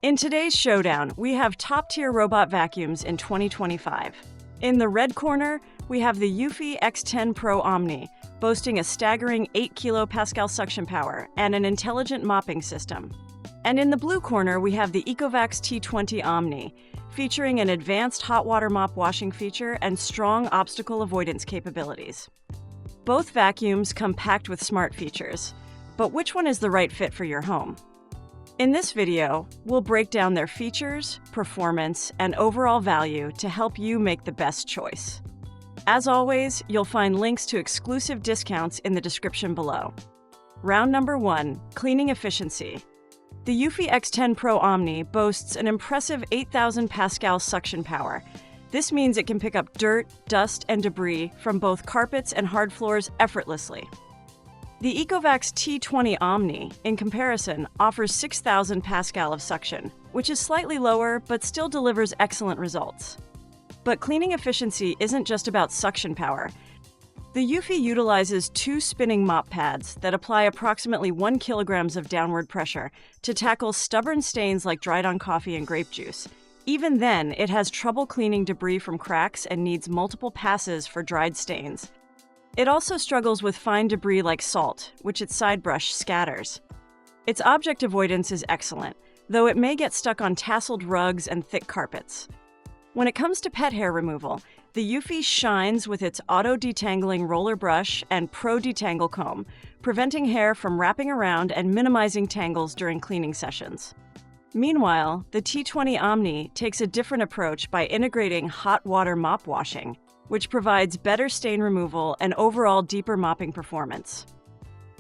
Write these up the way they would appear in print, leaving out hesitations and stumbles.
In today's showdown, we have top-tier robot vacuums in 2025. In the red corner, we have the Eufy X10 Pro Omni, boasting a staggering 8 kPa suction power and an intelligent mopping system. And in the blue corner, we have the Ecovacs T20 Omni, featuring an advanced hot water mop washing feature and strong obstacle avoidance capabilities. Both vacuums come packed with smart features, but which one is the right fit for your home? In this video, we'll break down their features, performance, and overall value to help you make the best choice. As always, you'll find links to exclusive discounts in the description below. Round number 1, cleaning efficiency. The Eufy X10 Pro Omni boasts an impressive 8,000 pascal suction power. This means it can pick up dirt, dust, and debris from both carpets and hard floors effortlessly. The Ecovacs T20 Omni, in comparison, offers 6,000 pascal of suction, which is slightly lower but still delivers excellent results. But cleaning efficiency isn't just about suction power. The Eufy utilizes 2 spinning mop pads that apply approximately 1 kilogram of downward pressure to tackle stubborn stains like dried-on coffee and grape juice. Even then, it has trouble cleaning debris from cracks and needs multiple passes for dried stains. It also struggles with fine debris like salt, which its side brush scatters. Its object avoidance is excellent, though it may get stuck on tasseled rugs and thick carpets. When it comes to pet hair removal, the Eufy shines with its auto-detangling roller brush and Pro Detangle comb, preventing hair from wrapping around and minimizing tangles during cleaning sessions. Meanwhile, the T20 Omni takes a different approach by integrating hot water mop washing, which provides better stain removal and overall deeper mopping performance.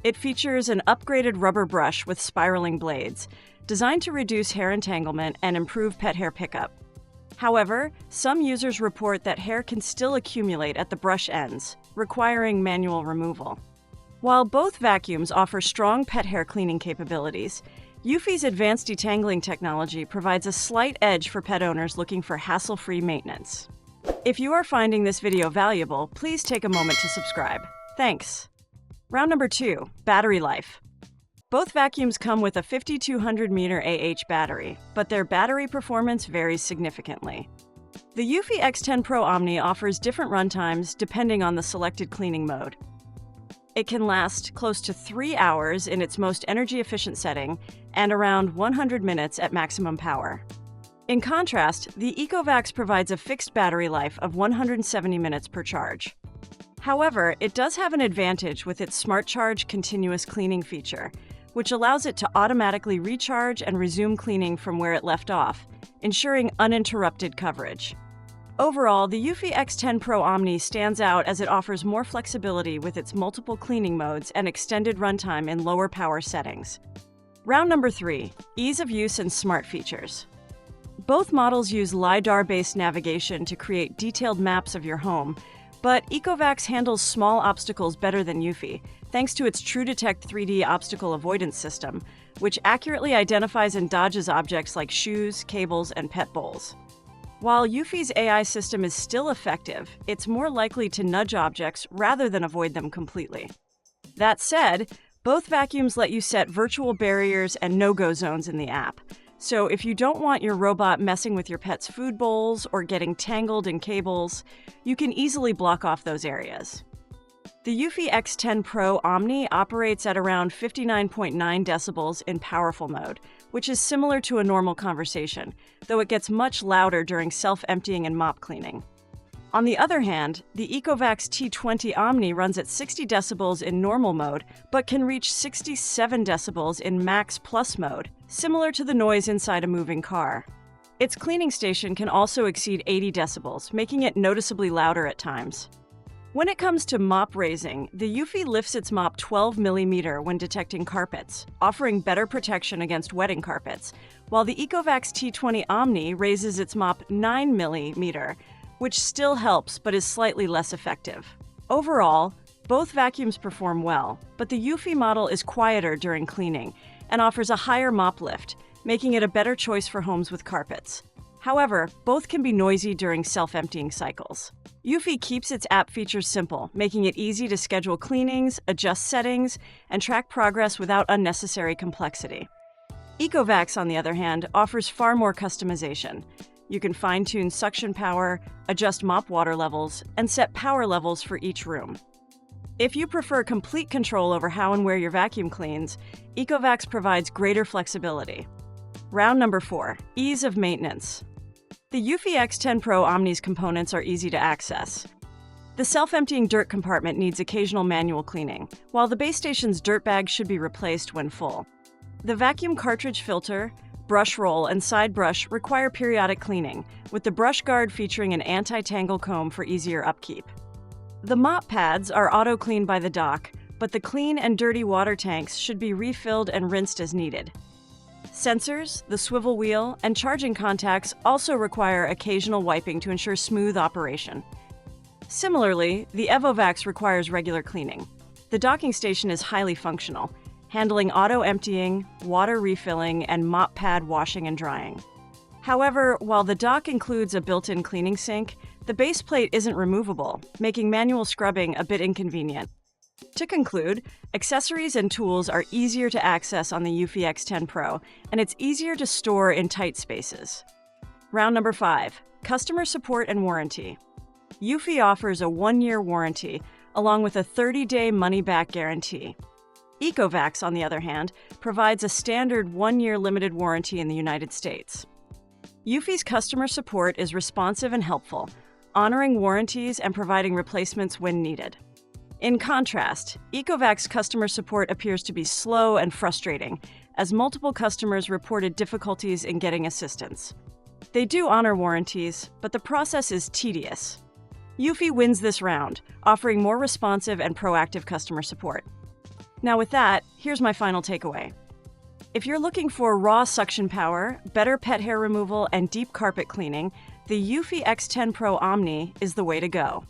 It features an upgraded rubber brush with spiraling blades, designed to reduce hair entanglement and improve pet hair pickup. However, some users report that hair can still accumulate at the brush ends, requiring manual removal. While both vacuums offer strong pet hair cleaning capabilities, Eufy's advanced detangling technology provides a slight edge for pet owners looking for hassle-free maintenance. If you are finding this video valuable, please take a moment to subscribe. Thanks. Round number 2, battery life. Both vacuums come with a 5200 mAh battery, but their battery performance varies significantly. The Eufy X10 Pro Omni offers different runtimes depending on the selected cleaning mode. It can last close to 3 hours in its most energy-efficient setting and around 100 minutes at maximum power. In contrast, the Ecovacs provides a fixed battery life of 170 minutes per charge. However, it does have an advantage with its Smart Charge continuous cleaning feature, which allows it to automatically recharge and resume cleaning from where it left off, ensuring uninterrupted coverage. Overall, the Eufy X10 Pro Omni stands out as it offers more flexibility with its multiple cleaning modes and extended runtime in lower power settings. Round number 3, ease of use and smart features. Both models use LiDAR-based navigation to create detailed maps of your home, but Ecovacs handles small obstacles better than Eufy, thanks to its TrueDetect 3D obstacle avoidance system, which accurately identifies and dodges objects like shoes, cables, and pet bowls. While Eufy's AI system is still effective, it's more likely to nudge objects rather than avoid them completely. That said, both vacuums let you set virtual barriers and no-go zones in the app. So if you don't want your robot messing with your pet's food bowls or getting tangled in cables, you can easily block off those areas. The Eufy X10 Pro Omni operates at around 59.9 decibels in powerful mode, which is similar to a normal conversation, though it gets much louder during self-emptying and mop cleaning. On the other hand, the Ecovacs T20 Omni runs at 60 decibels in normal mode, but can reach 67 decibels in Max Plus mode, similar to the noise inside a moving car. Its cleaning station can also exceed 80 decibels, making it noticeably louder at times. When it comes to mop raising, the Eufy lifts its mop 12 mm when detecting carpets, offering better protection against wetting carpets, while the Ecovacs T20 Omni raises its mop 9 mm, which still helps but is slightly less effective. Overall, both vacuums perform well, but the Eufy model is quieter during cleaning and offers a higher mop lift, making it a better choice for homes with carpets. However, both can be noisy during self-emptying cycles. Eufy keeps its app features simple, making it easy to schedule cleanings, adjust settings, and track progress without unnecessary complexity. Ecovacs, on the other hand, offers far more customization. You can fine-tune suction power, adjust mop water levels, and set power levels for each room. If you prefer complete control over how and where your vacuum cleans, Ecovacs provides greater flexibility. Round number 4, ease of maintenance. The Eufy X10 Pro Omni's components are easy to access. The self-emptying dirt compartment needs occasional manual cleaning, while the base station's dirt bag should be replaced when full. The vacuum cartridge filter, brush roll, and side brush require periodic cleaning, with the brush guard featuring an anti-tangle comb for easier upkeep. The mop pads are auto-cleaned by the dock, but the clean and dirty water tanks should be refilled and rinsed as needed. Sensors, the swivel wheel, and charging contacts also require occasional wiping to ensure smooth operation. Similarly, the Ecovacs requires regular cleaning. The docking station is highly functional, handling auto-emptying, water refilling, and mop pad washing and drying. However, while the dock includes a built-in cleaning sink, the base plate isn't removable, making manual scrubbing a bit inconvenient. To conclude, accessories and tools are easier to access on the Eufy X10 Pro, and it's easier to store in tight spaces. Round number 5, customer support and warranty. Eufy offers a 1-year warranty, along with a 30-day money-back guarantee. Ecovacs, on the other hand, provides a standard 1-year limited warranty in the United States. Eufy's customer support is responsive and helpful, honoring warranties and providing replacements when needed. In contrast, Ecovacs' customer support appears to be slow and frustrating, as multiple customers reported difficulties in getting assistance. They do honor warranties, but the process is tedious. Eufy wins this round, offering more responsive and proactive customer support. Now with that, here's my final takeaway. If you're looking for raw suction power, better pet hair removal, and deep carpet cleaning, the Eufy X10 Pro Omni is the way to go.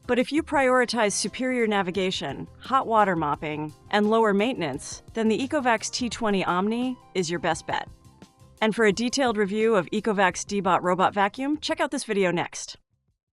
But if you prioritize superior navigation, hot water mopping, and lower maintenance, then the Ecovacs T20 Omni is your best bet. And for a detailed review of Ecovacs Deebot robot vacuum, check out this video next.